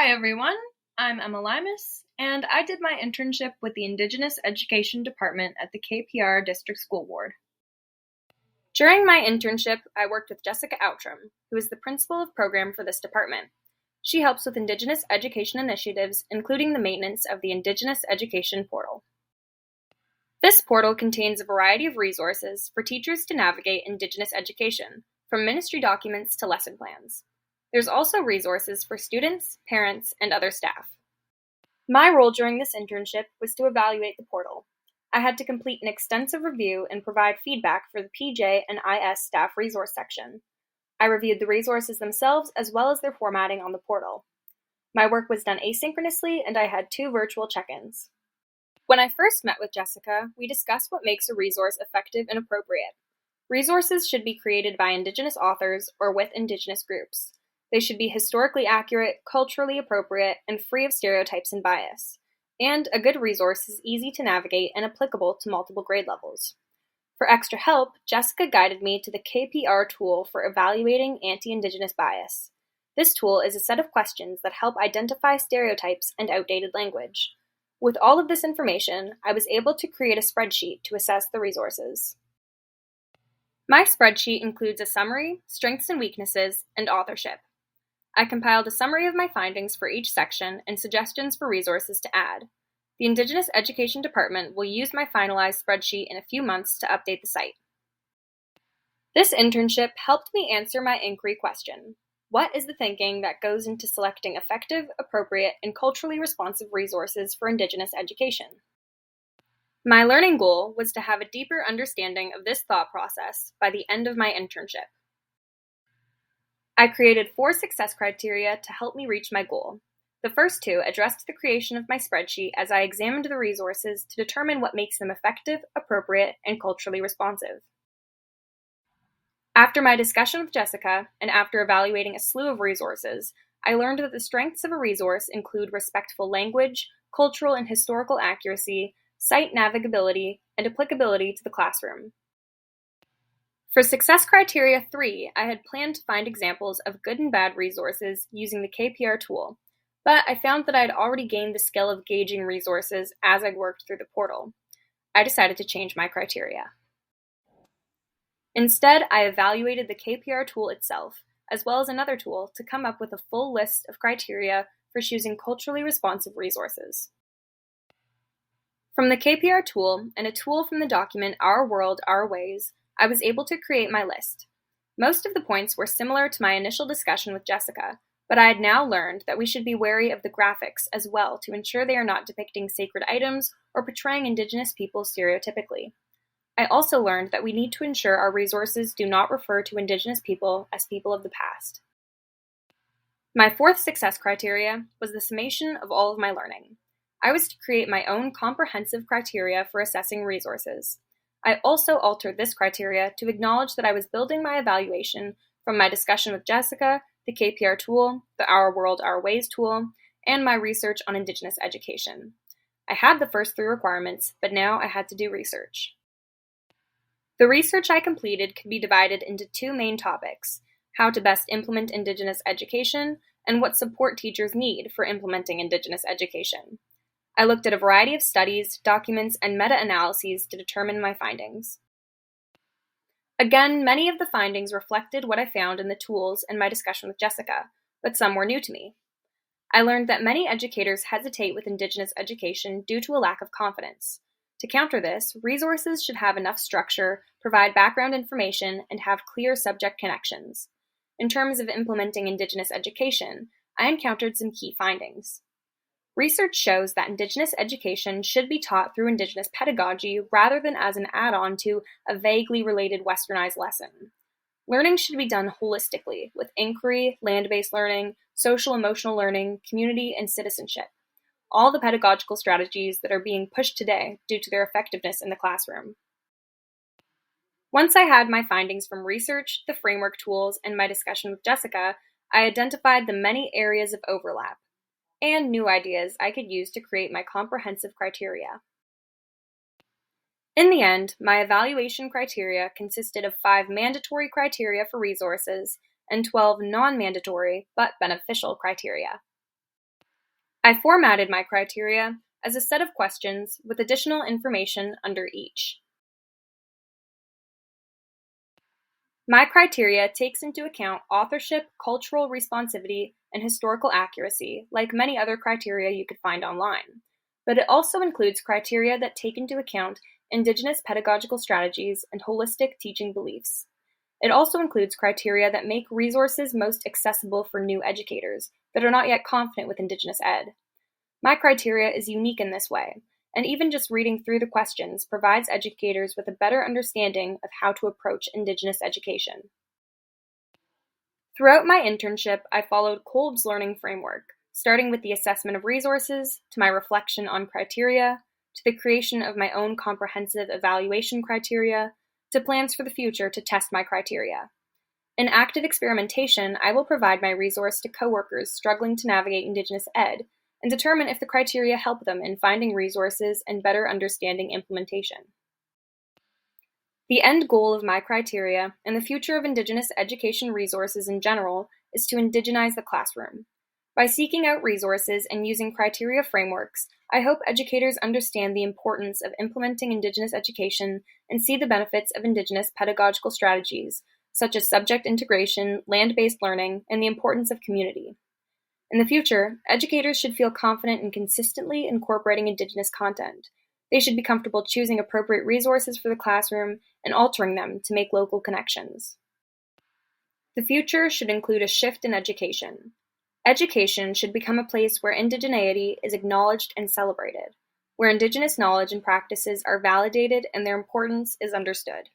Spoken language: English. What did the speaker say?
Hi everyone, I'm Emma Luymes, and I did my internship with the Indigenous Education Department at the KPR District School Board. During my internship, I worked with Jessica Outram, who is the principal of program for this department. She helps with Indigenous education initiatives, including the maintenance of the Indigenous Education Portal. This portal contains a variety of resources for teachers to navigate Indigenous education, from ministry documents to lesson plans. There's also resources for students, parents, and other staff. My role during this internship was to evaluate the portal. I had to complete an extensive review and provide feedback for the PJ and IS staff resource section. I reviewed the resources themselves as well as their formatting on the portal. My work was done asynchronously, and I had 2 virtual check-ins. When I first met with Jessica, we discussed what makes a resource effective and appropriate. Resources should be created by Indigenous authors or with Indigenous groups. They should be historically accurate, culturally appropriate, and free of stereotypes and bias. And a good resource is easy to navigate and applicable to multiple grade levels. For extra help, Jessica guided me to the KPR tool for evaluating anti-Indigenous bias. This tool is a set of questions that help identify stereotypes and outdated language. With all of this information, I was able to create a spreadsheet to assess the resources. My spreadsheet includes a summary, strengths and weaknesses, and authorship. I compiled a summary of my findings for each section and suggestions for resources to add. The Indigenous Education Department will use my finalized spreadsheet in a few months to update the site. This internship helped me answer my inquiry question: what is the thinking that goes into selecting effective, appropriate, and culturally responsive resources for Indigenous education? My learning goal was to have a deeper understanding of this thought process by the end of my internship. I created 4 success criteria to help me reach my goal. The first 2 addressed the creation of my spreadsheet as I examined the resources to determine what makes them effective, appropriate, and culturally responsive. After my discussion with Jessica, and after evaluating a slew of resources, I learned that the strengths of a resource include respectful language, cultural and historical accuracy, site navigability, and applicability to the classroom. For success criteria 3, I had planned to find examples of good and bad resources using the KPR tool, but I found that I had already gained the skill of gauging resources as I worked through the portal. I decided to change my criteria. Instead, I evaluated the KPR tool itself, as well as another tool, to come up with a full list of criteria for choosing culturally responsive resources. From the KPR tool and a tool from the document Our World, Our Ways, I was able to create my list. Most of the points were similar to my initial discussion with Jessica, but I had now learned that we should be wary of the graphics as well to ensure they are not depicting sacred items or portraying Indigenous people stereotypically. I also learned that we need to ensure our resources do not refer to Indigenous people as people of the past. My 4th success criteria was the summation of all of my learning. I was to create my own comprehensive criteria for assessing resources. I also altered this criteria to acknowledge that I was building my evaluation from my discussion with Jessica, the KPR tool, the Our World, Our Ways tool, and my research on Indigenous education. I had the first 3 requirements, but now I had to do research. The research I completed could be divided into 2 main topics: how to best implement Indigenous education and what support teachers need for implementing Indigenous education. I looked at a variety of studies, documents, and meta-analyses to determine my findings. Again, many of the findings reflected what I found in the tools and my discussion with Jessica, but some were new to me. I learned that many educators hesitate with Indigenous education due to a lack of confidence. To counter this, resources should have enough structure, provide background information, and have clear subject connections. In terms of implementing Indigenous education, I encountered some key findings. Research shows that Indigenous education should be taught through Indigenous pedagogy rather than as an add-on to a vaguely related Westernized lesson. Learning should be done holistically, with inquiry, land-based learning, social-emotional learning, community, and citizenship. All the pedagogical strategies that are being pushed today due to their effectiveness in the classroom. Once I had my findings from research, the framework tools, and my discussion with Jessica, I identified the many areas of overlap and new ideas I could use to create my comprehensive criteria. In the end, my evaluation criteria consisted of 5 mandatory criteria for resources and 12 non-mandatory but beneficial criteria. I formatted my criteria as a set of questions with additional information under each. My criteria takes into account authorship, cultural responsivity, and historical accuracy, like many other criteria you could find online. But it also includes criteria that take into account Indigenous pedagogical strategies and holistic teaching beliefs. It also includes criteria that make resources most accessible for new educators that are not yet confident with Indigenous ed. My criteria is unique in this way, and even just reading through the questions provides educators with a better understanding of how to approach Indigenous education. Throughout my internship, I followed Kolb's learning framework, starting with the assessment of resources, to my reflection on criteria, to the creation of my own comprehensive evaluation criteria, to plans for the future to test my criteria. In active experimentation, I will provide my resource to coworkers struggling to navigate Indigenous ed and determine if the criteria help them in finding resources and better understanding implementation. The end goal of my criteria and the future of Indigenous education resources in general is to indigenize the classroom. By seeking out resources and using criteria frameworks, I hope educators understand the importance of implementing Indigenous education and see the benefits of Indigenous pedagogical strategies, such as subject integration, land-based learning, and the importance of community. In the future, educators should feel confident in consistently incorporating Indigenous content. They should be comfortable choosing appropriate resources for the classroom and altering them to make local connections. The future should include a shift in education. Education should become a place where indigeneity is acknowledged and celebrated, where Indigenous knowledge and practices are validated and their importance is understood.